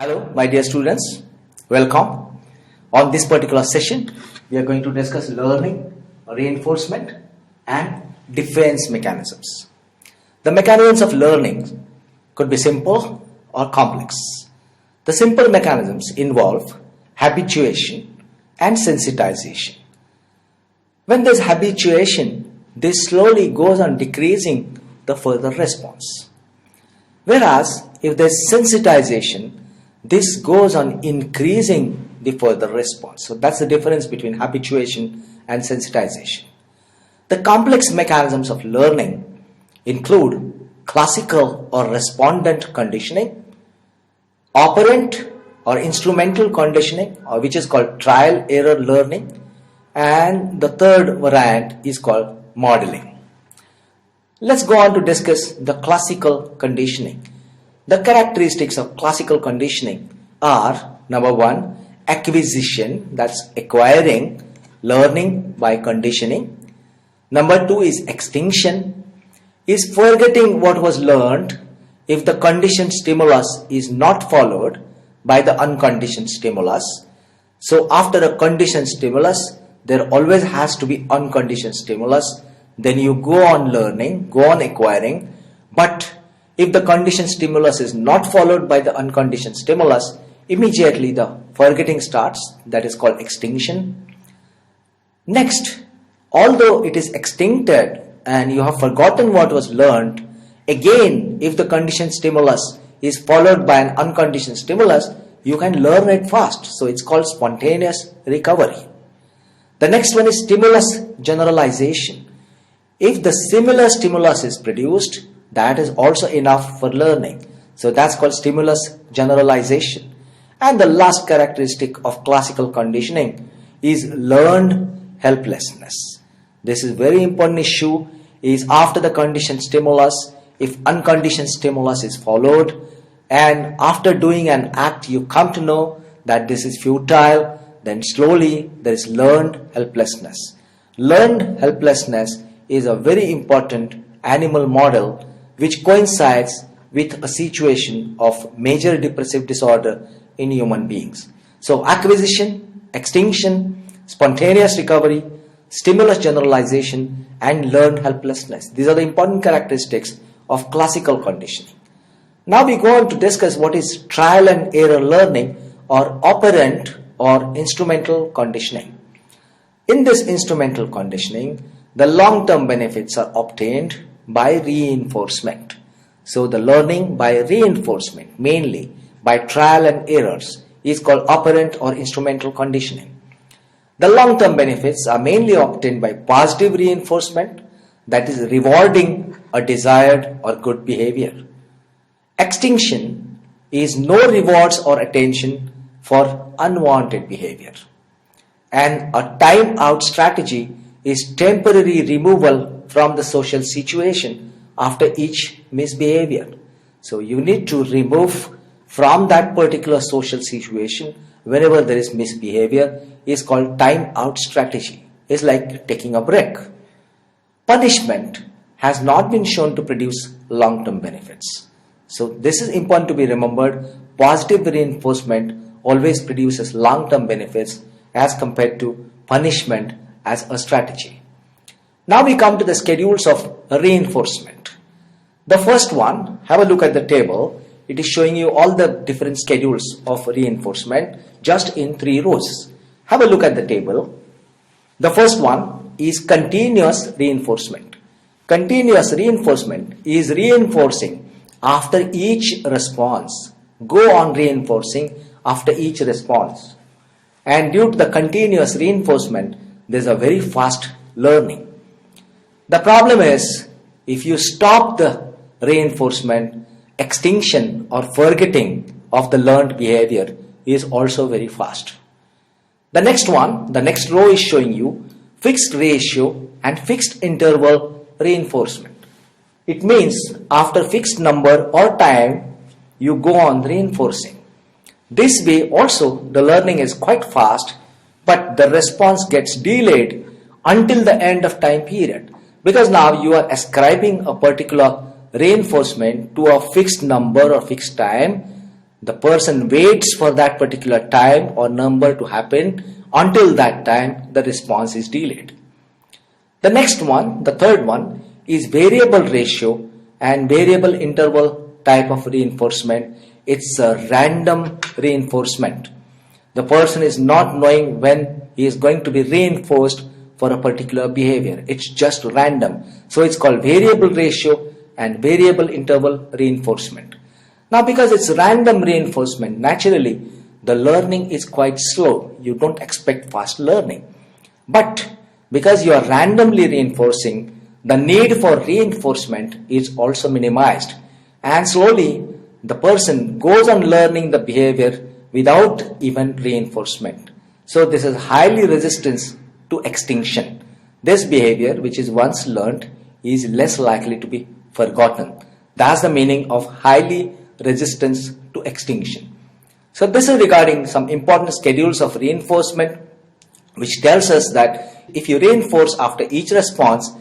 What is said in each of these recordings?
Hello, my dear students. Welcome. On this particular session, we are going to discuss learning, reinforcement, and defense mechanisms. The mechanisms of learning could be simple or complex. The simple mechanisms involve habituation and sensitization. When there is habituation, this slowly goes on decreasing the further response. Whereas, if there is sensitization, this goes on increasing the further response. So that's the difference between habituation and sensitization. The complex mechanisms of learning include classical or respondent conditioning, operant or instrumental conditioning, which is called trial error learning, and the third variant is called modeling. Let's go on to discuss the classical conditioning. The characteristics of classical conditioning are, number one, acquisition, that's acquiring, learning by conditioning. Number two is extinction, is forgetting what was learned if the conditioned stimulus is not followed by the unconditioned stimulus. So after a conditioned stimulus, there always has to be unconditioned stimulus. Then you go on learning, go on acquiring, but if the conditioned stimulus is not followed by the unconditioned stimulus, immediately the forgetting starts, that is called extinction. Next, although it is extincted and you have forgotten what was learned, again, if the conditioned stimulus is followed by an unconditioned stimulus, you can learn it fast. So it's called spontaneous recovery. The next one is stimulus generalization. If the similar stimulus is produced, that is also enough for learning. So that's called stimulus generalization. And the last characteristic of classical conditioning is learned helplessness. This is very important issue, is after the conditioned stimulus, if unconditioned stimulus is followed, and after doing an act you come to know that this is futile, then slowly there is learned helplessness. Learned helplessness is a very important animal model which coincides with a situation of major depressive disorder in human beings. So acquisition, extinction, spontaneous recovery, stimulus generalization, and learned helplessness. These are the important characteristics of classical conditioning. Now we go on to discuss what is trial and error learning, or operant or instrumental conditioning. In this instrumental conditioning, the long-term benefits are obtained by reinforcement. So the learning by reinforcement, mainly by trial and errors, is called operant or instrumental conditioning. The long-term benefits are mainly obtained by positive reinforcement, that is rewarding a desired or good behavior. Extinction is no rewards or attention for unwanted behavior. And a time-out strategy is temporary removal from the social situation after each misbehavior. So you need to remove from that particular social situation whenever there is misbehavior, is called time out strategy. It's like taking a break. Punishment has not been shown to produce long-term benefits. So this is important to be remembered. Positive reinforcement always produces long-term benefits as compared to punishment as a strategy. Now we come to the schedules of reinforcement. The first one, have a look at the table. It is showing you all the different schedules of reinforcement just in 3 rows. Have a look at the table. The first one is continuous reinforcement. Continuous reinforcement is reinforcing after each response. Go on reinforcing after each response. And due to the continuous reinforcement, there is a very fast learning. The problem is, if you stop the reinforcement, extinction or forgetting of the learned behavior is also very fast. The next one, the next row is showing you fixed ratio and fixed interval reinforcement. It means after fixed number or time, you go on reinforcing. This way also the learning is quite fast, but the response gets delayed until the end of time period. Because now you are ascribing a particular reinforcement to a fixed number or fixed time, The person waits for that particular time or number to happen. Until that time, the response is delayed. The next one, the third one, is variable ratio and variable interval type of reinforcement. It's a random reinforcement. The person is not knowing when he is going to be reinforced for a particular behavior. It's just random. So it's called variable ratio and variable interval reinforcement. Now, because it's random reinforcement, naturally the learning is quite slow. You don't expect fast learning. But because you are randomly reinforcing, the need for reinforcement is also minimized, and slowly the person goes on learning the behavior without even reinforcement. So this is highly resistant to extinction. This behavior, which is once learned, is less likely to be forgotten. That's the meaning of highly resistance to extinction. So this is regarding some important schedules of reinforcement, which tells us that if you reinforce after each response,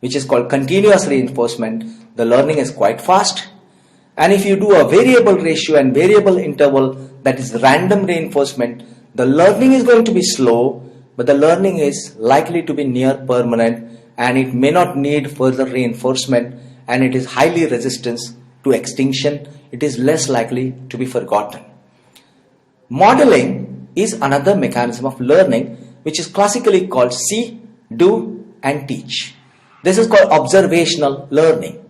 which is called continuous reinforcement, the learning is quite fast. And if you do a variable ratio and variable interval, that is random reinforcement, the learning is going to be slow, but the learning is likely to be near permanent, and it may not need further reinforcement, and it is highly resistant to extinction. It is less likely to be forgotten. Modeling is another mechanism of learning, which is classically called see, do, and teach. This is called observational learning.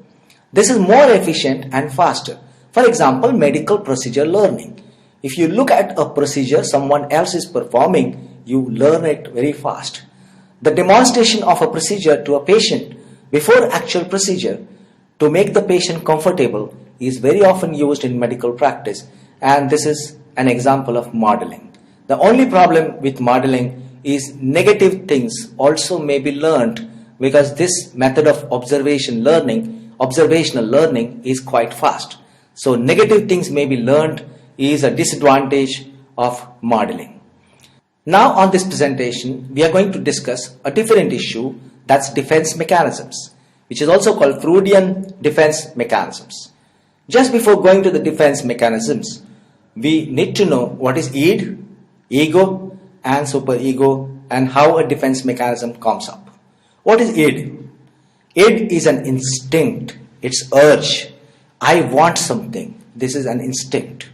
This is more efficient and faster. For example, medical procedure learning. If you look at a procedure someone else is performing, you learn it very fast. The demonstration of a procedure to a patient before actual procedure to make the patient comfortable is very often used in medical practice, and this is an example of modeling. The only problem with modeling is negative things also may be learned, because this method of observational learning is quite fast. So negative things may be learned is a disadvantage of modeling. Now on this presentation, we are going to discuss a different issue, that's defense mechanisms, which is also called Freudian defense mechanisms. Just before going to the defense mechanisms, we need to know what is id, ego, and superego, and how a defense mechanism comes up. What is id? Id is an instinct. It's urge. I want something. This is an instinct.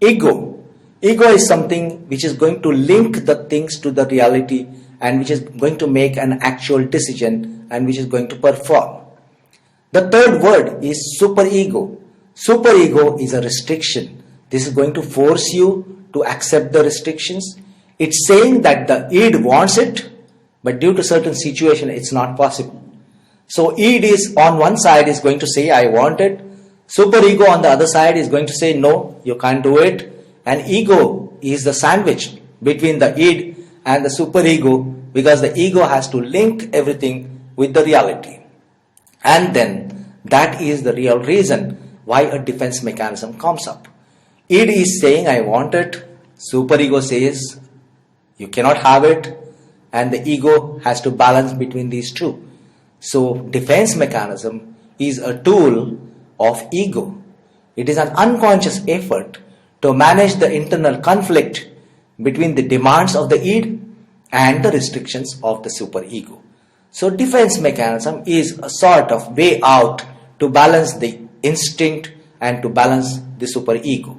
Ego. Ego is something which is going to link the things to the reality, and which is going to make an actual decision, and which is going to perform. The third word is superego. Superego is a restriction. This is going to force you to accept the restrictions. It's saying that the id wants it, but due to certain situation, it's not possible. So id is on one side is going to say, I want it. Superego on the other side is going to say, no, you can't do it. And ego is the sandwich between the id and the superego, because the ego has to link everything with the reality. And then that is the real reason why a defense mechanism comes up. Id is saying, I want it. Superego says, you cannot have it. And the ego has to balance between these two. So defense mechanism is a tool of ego. It is an unconscious effort to manage the internal conflict between the demands of the id and the restrictions of the superego. So defense mechanism is a sort of way out to balance the instinct and to balance the superego.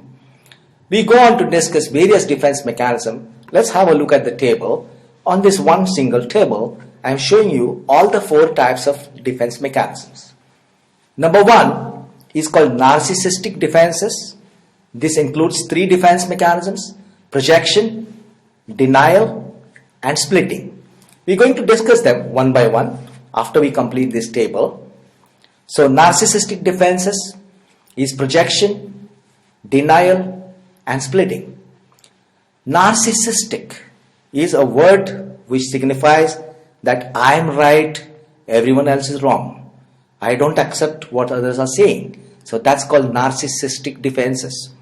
We go on to discuss various defense mechanisms. Let's have a look at the table. On this one single table, I am showing you all the 4 types of defense mechanisms. Number 1 is called narcissistic defenses. This includes 3 defense mechanisms: projection, denial, and splitting. We're going to discuss them one by one after we complete this table. So narcissistic defenses is projection, denial, and splitting. Narcissistic is a word which signifies that I am right, everyone else is wrong. I don't accept what others are saying. So that's called narcissistic defenses.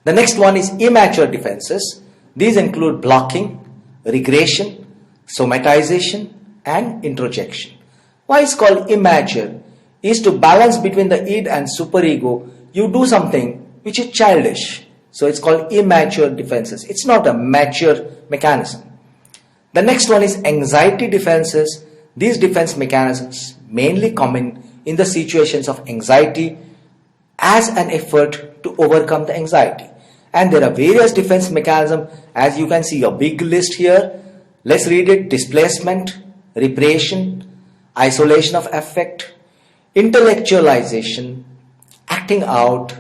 The next one is immature defenses. These include blocking, regression, somatization, and introjection. Why it's called immature is to balance between the id and superego. You do something which is childish. So it's called immature defenses. It's not a mature mechanism. The next one is anxiety defenses. These defense mechanisms mainly come in the situations of anxiety as an effort to overcome the anxiety. And there are various defense mechanisms, as you can see a big list here. Let's read it. Displacement, repression, isolation of affect, intellectualization, acting out,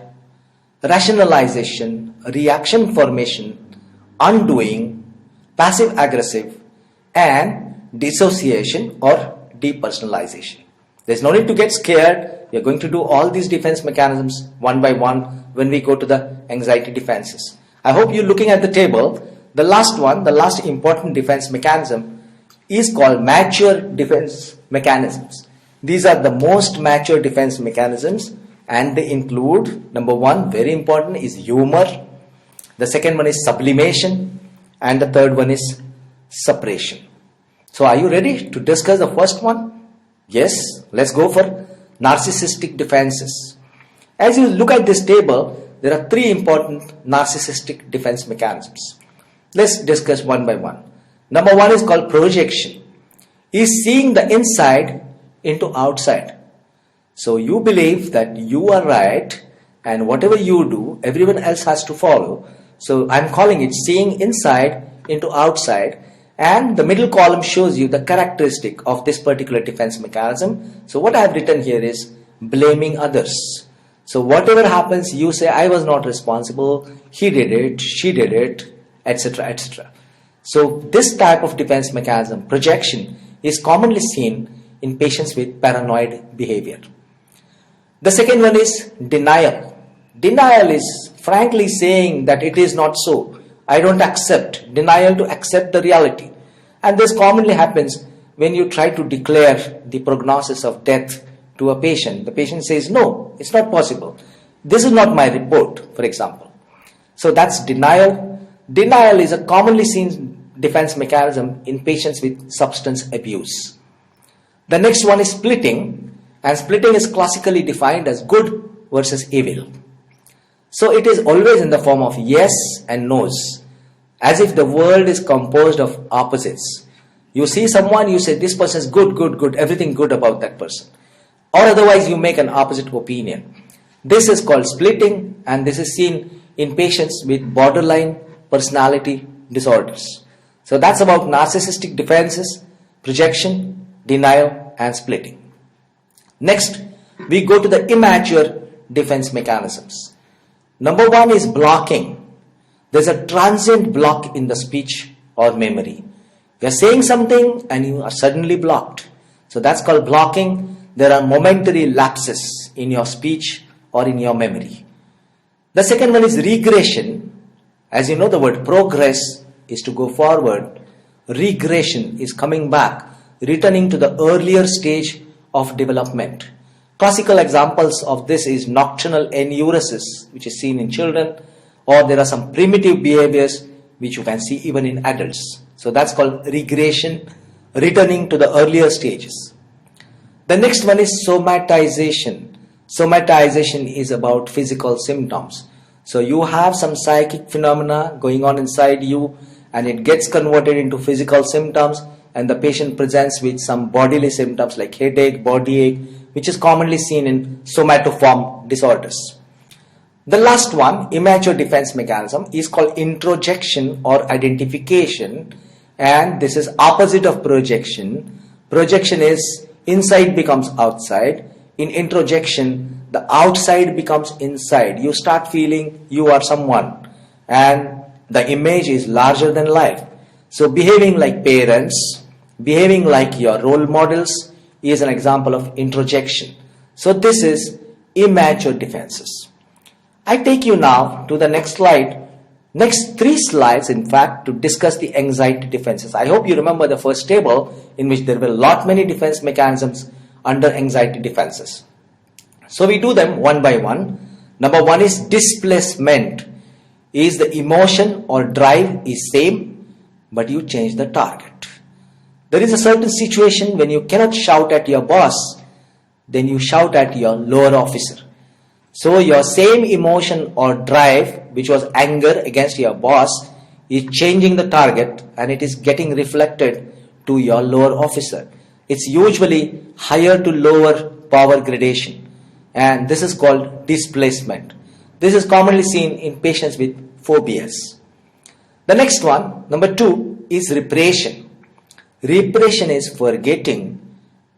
rationalization, reaction formation, undoing, passive aggressive, and dissociation or depersonalization. There's no need to get scared. We are going to do all these defense mechanisms one by one when we go to the anxiety defenses. I hope you're looking at the table. The last one, the last important defense mechanism is called mature defense mechanisms. These are the most mature defense mechanisms, and they include, number one, very important, is humor. The second one is sublimation, and the third one is suppression. So are you ready to discuss the first one? Yes, let's go for narcissistic defenses. As you look at this table, there are three important narcissistic defense mechanisms. Let's discuss one by one. Number one is called projection. Is seeing the inside into outside. So you believe that you are right, and whatever you do, everyone else has to follow. So I'm calling it seeing inside into outside, and the middle column shows you the characteristic of this particular defense mechanism. So what I have written here is blaming others. So whatever happens, you say, I was not responsible, he did it, she did it, etc., etc. So this type of defense mechanism, projection, is commonly seen in patients with paranoid behavior. The second one is denial. Denial is frankly saying that it is not so. I don't accept. Denial to accept the reality. And this commonly happens when you try to declare the prognosis of death to a patient. The patient says, no, it's not possible. This is not my report, for example. So that's denial. Denial is a commonly seen defense mechanism in patients with substance abuse. The next one is splitting, and splitting is classically defined as good versus evil. So it is always in the form of yes and no's, as if the world is composed of opposites. You see someone, you say this person is good, good, good, everything good about that person. Or otherwise you make an opposite opinion. This is called splitting, and this is seen in patients with borderline personality disorders. So that's about narcissistic defenses, projection, denial, and splitting. Next, we go to the immature defense mechanisms. Number one is blocking. There's a transient block in the speech or memory. You're saying something and you are suddenly blocked. So that's called blocking. There are momentary lapses in your speech or in your memory. The second one is regression. As you know, the word progress is to go forward. Regression is coming back, returning to the earlier stage of development. Classical examples of this is nocturnal enuresis, which is seen in children, or there are some primitive behaviors which you can see even in adults. So that's called regression, returning to the earlier stages. The next one is somatization. Somatization is about physical symptoms. So you have some psychic phenomena going on inside you, and it gets converted into physical symptoms, and the patient presents with some bodily symptoms like headache, body ache, which is commonly seen in somatoform disorders. The last one, immature defense mechanism, is called introjection or identification, and this is opposite of projection. Projection is inside becomes outside. In introjection, the outside becomes inside. You start feeling you are someone, and the image is larger than life. So behaving like parents, behaving like your role models is an example of introjection. So this is immature defenses. I take you now to the next slide, next 3 slides in fact, to discuss the anxiety defenses. I hope you remember the first table in which there were many defense mechanisms under anxiety defenses. So we do them one by one. Number one is displacement. Is the emotion or drive is same, but you change the target. There is a certain situation when you cannot shout at your boss, then you shout at your lower officer. So your same emotion or drive, which was anger against your boss, is changing the target and it is getting reflected to your lower officer. It's usually higher to lower power gradation, and this is called displacement. This is commonly seen in patients with phobias. The next one, number 2, is repression. Repression is forgetting,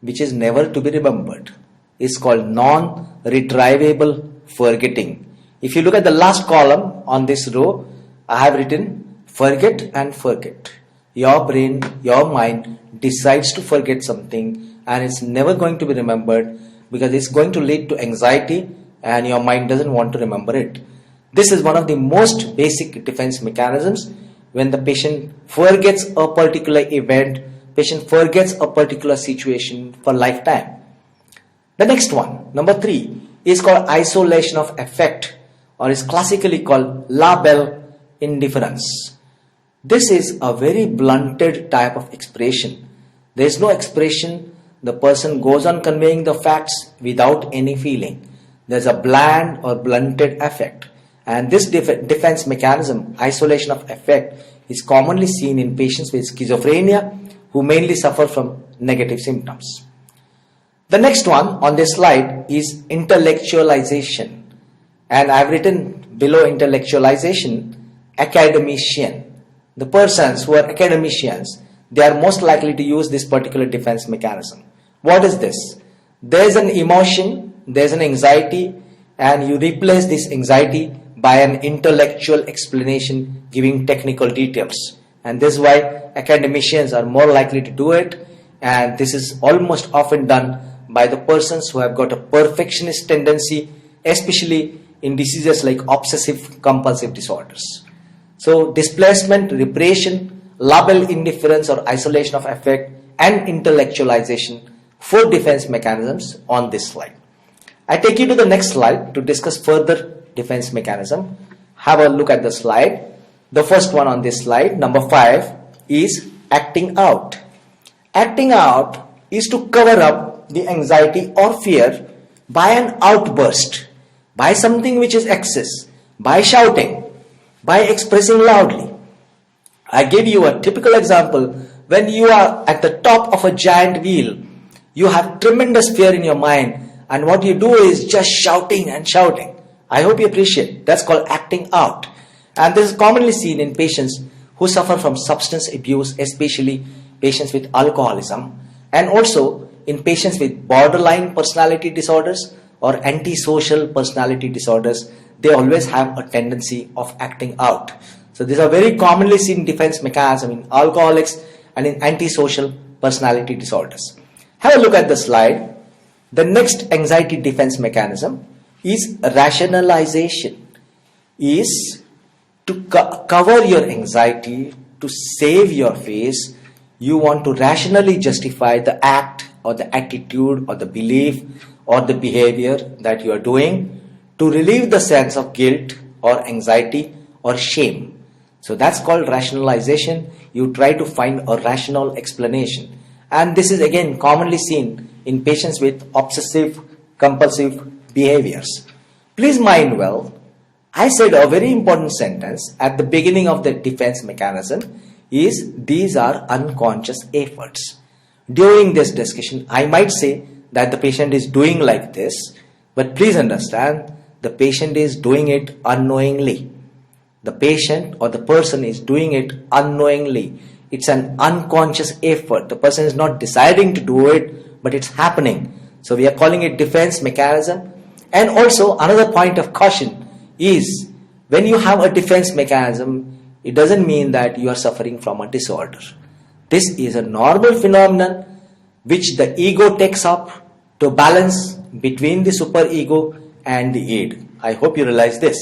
which is never to be remembered. It's called non-retrievable forgetting. If you look at the last column on this row, I have written forget and forget. Your brain, your mind decides to forget something and it's never going to be remembered because it's going to lead to anxiety and your mind doesn't want to remember it. This is one of the most basic defense mechanisms. When the patient forgets a particular event, patient forgets a particular situation for lifetime. The next one, number 3, is called isolation of affect, or is classically called label indifference. This is a very blunted type of expression. There is no expression. The person goes on conveying the facts without any feeling. There's a bland or blunted affect. And this defense mechanism, isolation of affect, is commonly seen in patients with schizophrenia who mainly suffer from negative symptoms. The next one on this slide is intellectualization. And I've written below intellectualization, academician. The persons who are academicians, they are most likely to use this particular defense mechanism. What is this? There's an emotion, there's an anxiety, and you replace this anxiety by an intellectual explanation giving technical details. And this is why academicians are more likely to do it, and this is almost often done by the persons who have got a perfectionist tendency, especially in diseases like obsessive compulsive disorders. So displacement, repression, label indifference or isolation of affect, and intellectualization, 4 defense mechanisms on this slide. I take you to the next slide to discuss further defense mechanism. Have a look at the slide. The first one on this slide, number 5, is acting out. Acting out is to cover up the anxiety or fear by an outburst, by something which is excess, by shouting, by expressing loudly. I give you a typical example. When you are at the top of a giant wheel, you have tremendous fear in your mind, and what you do is just shouting and shouting. I hope you appreciate. That's called acting out. And this is commonly seen in patients who suffer from substance abuse, especially patients with alcoholism, and also in patients with borderline personality disorders or antisocial personality disorders. They always have a tendency of acting out. So these are very commonly seen defense mechanism in alcoholics and in antisocial personality disorders. Have a look at the slide. The next anxiety defense mechanism is rationalization, is to cover your anxiety, to save your face. You want to rationally justify the act or the attitude or the belief or the behavior that you are doing to relieve the sense of guilt or anxiety or shame. So that's called rationalization. You try to find a rational explanation. And this is again commonly seen in patients with obsessive compulsive behaviors. Please mind well, I said a very important sentence at the beginning of the defense mechanism is these are unconscious efforts. During this discussion, I might say that the patient is doing like this, but please understand the patient is doing it unknowingly. The patient or the person is doing it unknowingly. It's an unconscious effort. The person is not deciding to do it, but it's happening. So we are calling it defense mechanism. And also another point of caution is when you have a defense mechanism, it doesn't mean that you are suffering from a disorder. This is a normal phenomenon which the ego takes up to balance between the superego and the id. I hope you realize this.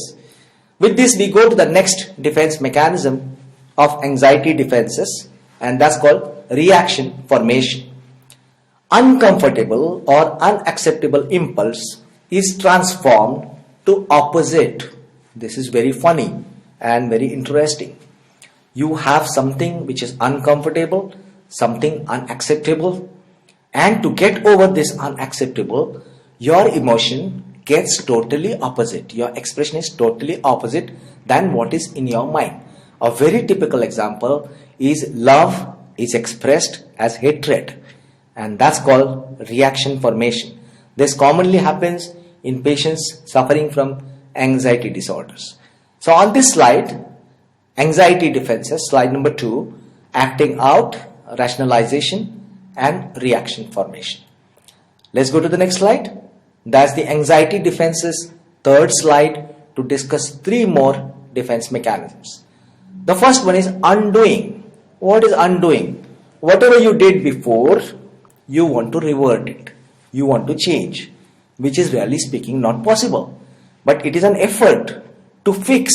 With this, we go to the next defense mechanism of anxiety defenses, and that's called reaction formation. Uncomfortable or unacceptable impulse is transformed to opposite. This is very funny and very interesting. You have something which is uncomfortable, something unacceptable, and to get over this unacceptable, your emotion gets totally opposite. Your expression is totally opposite than what is in your mind. A very typical example is love is expressed as hatred, and that's called reaction formation. This commonly happens in patients suffering from anxiety disorders. So on this slide, anxiety defenses, slide number 2, acting out, rationalization and reaction formation. Let's go to the next slide. That's the anxiety defenses, third slide, to discuss 3 more defense mechanisms. The first one is undoing. What is undoing? Whatever you did before, you want to revert it. You want to change, which is really speaking not possible. But it is an effort to fix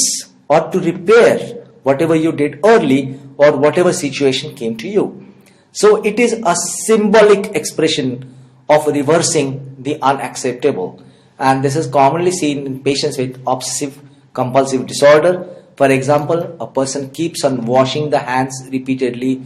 or to repair whatever you did early or whatever situation came to you. So it is a symbolic expression of reversing the unacceptable. And this is commonly seen in patients with obsessive compulsive disorder. For example, a person keeps on washing the hands repeatedly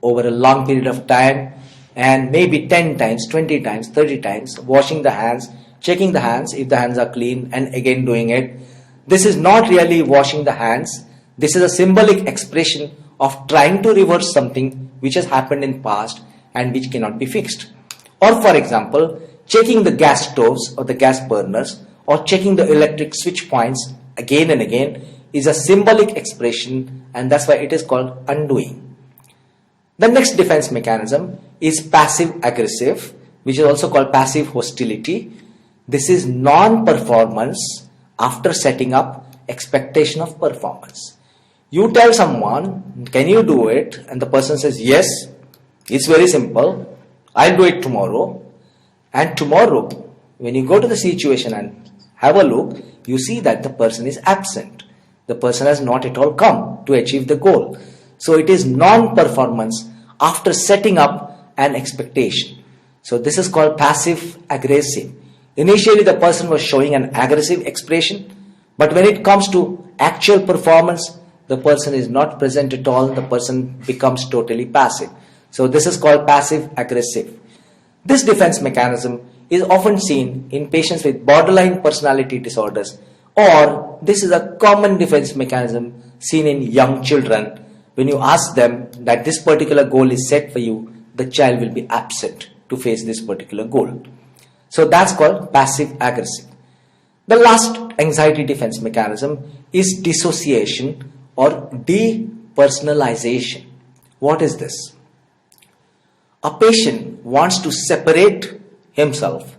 over a long period of time, and maybe 10 times, 20 times, 30 times, washing the hands, checking the hands if the hands are clean, and again doing it. This is not really washing the hands. This is a symbolic expression of trying to reverse something which has happened in past and which cannot be fixed. Or for example, checking the gas stoves or the gas burners or checking the electric switch points again and again is a symbolic expression, and that's why it is called undoing. The next defense mechanism is passive aggressive, which is also called passive hostility. This is non-performance after setting up expectation of performance. You tell someone, can you do it? And the person says, yes, it's very simple, I'll do it tomorrow. And tomorrow, when you go to the situation and have a look, you see that the person is absent. The person has not at all come to achieve the goal. So it is non-performance after setting up an expectation. So this is called passive aggressive. Initially the person was showing an aggressive expression, but when it comes to actual performance, the person is not present at all. The person becomes totally passive. So this is called passive aggressive. This defense mechanism is often seen in patients with borderline personality disorders, or this is a common defense mechanism seen in young children. When you ask them that this particular goal is set for you, the child will be absent to face this particular goal. So that's called passive aggressive. The last anxiety defense mechanism is dissociation or depersonalization. What is this? A patient wants to separate himself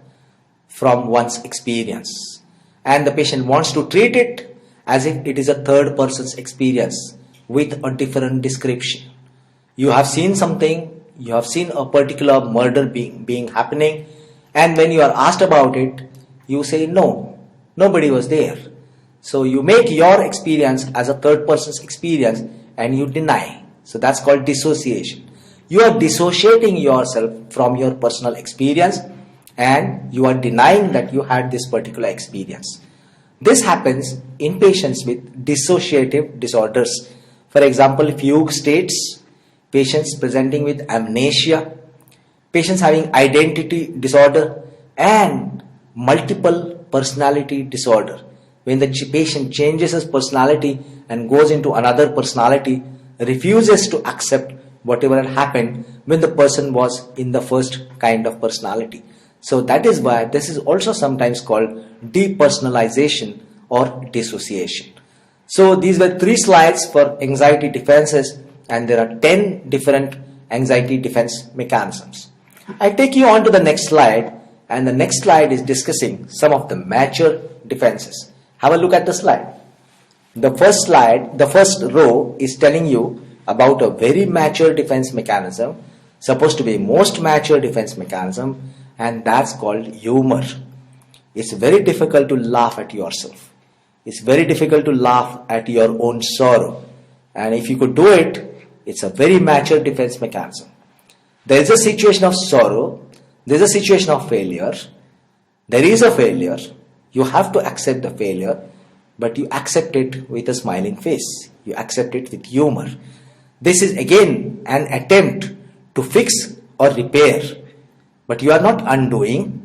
from one's experience, and the patient wants to treat it as if it is a third person's experience with a different description. You have seen something, you have seen a particular murder being happening, and when you are asked about it, you say no, nobody was there. So you make your experience as a third person's experience and you deny. So that's called dissociation. You are dissociating yourself from your personal experience and you are denying that you had this particular experience. This happens in patients with dissociative disorders. For example, fugue states, patients presenting with amnesia, patients having identity disorder and multiple personality disorder. When the patient changes his personality and goes into another personality, refuses to accept whatever had happened when the person was in the first kind of personality. So that is why this is also sometimes called depersonalization or dissociation. So these were 3 slides for anxiety defenses, and there are 10 different anxiety defense mechanisms. I take you on to the next slide, and the next slide is discussing some of the mature defenses. Have a look at the slide. The first row is telling you about a very mature defense mechanism, supposed to be most mature defense mechanism, and that's called humor. It's very difficult to laugh at yourself. It's very difficult to laugh at your own sorrow. And if you could do it, it's a very mature defense mechanism. There is a situation of sorrow, there is a situation of failure, there is a failure. You have to accept the failure, but you accept it with a smiling face. You accept it with humor. This is again an attempt to fix or repair, but you are not undoing.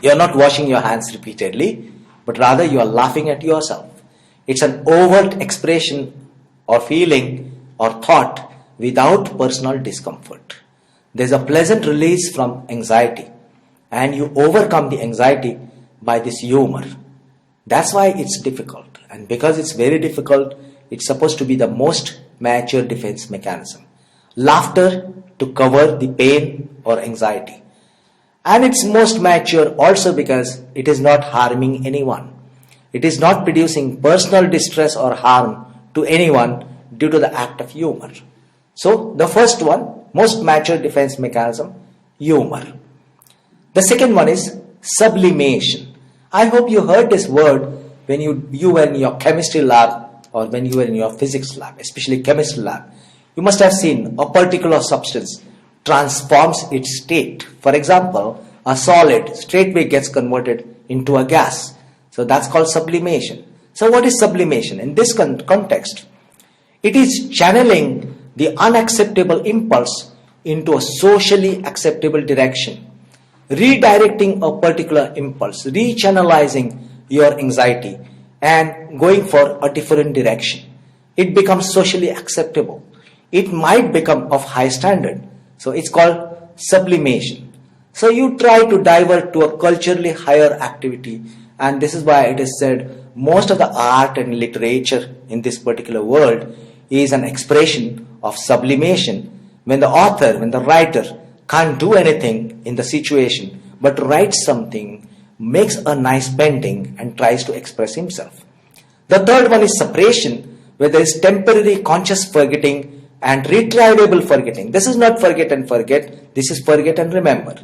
You are not washing your hands repeatedly, but rather you are laughing at yourself. It's an overt expression or feeling or thought without personal discomfort. There's a pleasant release from anxiety, and you overcome the anxiety by this humor. That's why it's difficult, and because it's very difficult, it's supposed to be the most mature defense mechanism. Laughter to cover the pain or anxiety. And it's most mature also because it is not harming anyone. It is not producing personal distress or harm to anyone due to the act of humor. So the first one, most mature defense mechanism, humor. The second one is sublimation. I hope you heard this word when you were in your chemistry lab or when you were in your physics lab, especially chemistry lab. You must have seen a particular substance transforms its state. For example, a solid straightway gets converted into a gas. So that's called sublimation. So what is sublimation? In this context, it is channeling the unacceptable impulse into a socially acceptable direction, redirecting a particular impulse, rechannelizing your anxiety and going for a different direction. It becomes socially acceptable. It might become of high standard. So it's called sublimation. So you try to divert to a culturally higher activity, and this is why it is said most of the art and literature in this particular world is an expression of sublimation. When the author, when the writer can't do anything in the situation but writes something, makes a nice painting and tries to express himself. The third one is separation, where there is temporary conscious forgetting and retrievable forgetting. This is not forget and forget, this is forget and remember.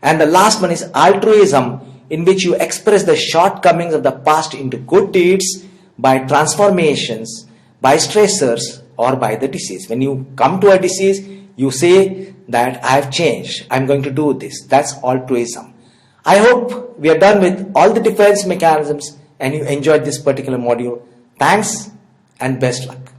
And the last one is altruism, in which you express the shortcomings of the past into good deeds by transformations, by stressors, or by the disease. When you come to a disease, you say that I have changed, I'm going to do this. That's altruism. I hope we are done with all the defense mechanisms and you enjoyed this particular module. Thanks and best luck.